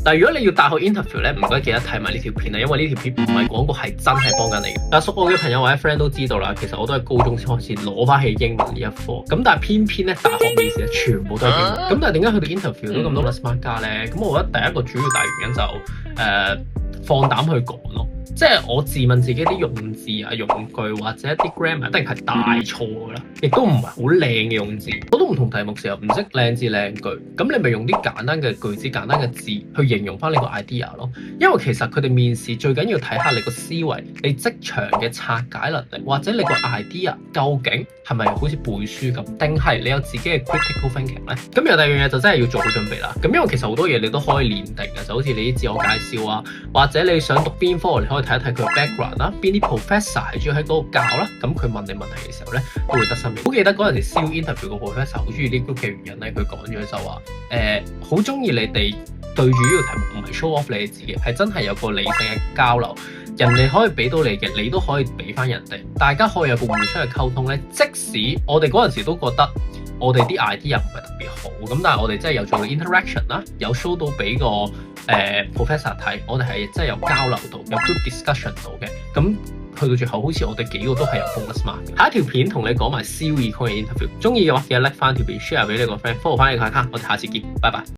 但係如果你要大學 interview 咧，唔該記得睇埋呢條片啊，因為呢條片唔係廣告，係真係幫緊你嘅。但熟我嘅朋友或者 friend 都知道啦，其實我都係高中先開始攞翻起英文呢一科，咁但係偏偏咧大學嘅時咧全部都係英文。咁但係點解去到 interview 都咁多 smart 加咧？咁我覺得第一個主要大原因就放膽去講咯。即係我自問自己啲用字啊、用句或者一啲 grammar 一定係大錯㗎啦，亦都唔係好靚嘅用字。我都唔同題目時候唔識靚字靚句，咁你咪用啲簡單嘅句子、簡單嘅字去形容翻你個 idea 咯。因為其實佢哋面試最緊要睇下你個思維、你職場嘅拆解能力，或者你個 idea 究竟係咪好似背書咁，定係你有自己嘅 critical thinking 咧？咁有第二樣嘢就真係要做好準備啦。咁因為其實好多嘢你都可以練定嘅，就好似你啲自我介紹啊，或者你想讀邊科，你可以睇一睇佢嘅 background 啦，邊啲 professor 係主要喺嗰度教啦，咁佢問你問題嘅時候咧，都會得心應。好記得嗰陣時 CU interview 個 professor 好中意呢 group 嘅原因咧，佢講咗就話好中意你哋對住呢個題目唔係 show off 你哋自己，係真係有個理性嘅交流，人哋可以俾到你嘅，你都可以俾翻人哋，大家可以有個互相嘅溝通咧。即使我哋嗰陣時都覺得我哋啲 idea 唔係特別好，咁但係我哋真係有做到 interaction 啦，有 show 到俾個professor 睇，我哋係真係有交流到，有 group discussion 到嘅。咁去到最後，好似我哋幾個都係有 bonus mark 嘅。下一條片同你講埋 CU Econ 嘅 interview， 中意嘅話記得 like 翻條片 share 俾你個 friend，follow 翻你個 account，我哋下次見，拜拜。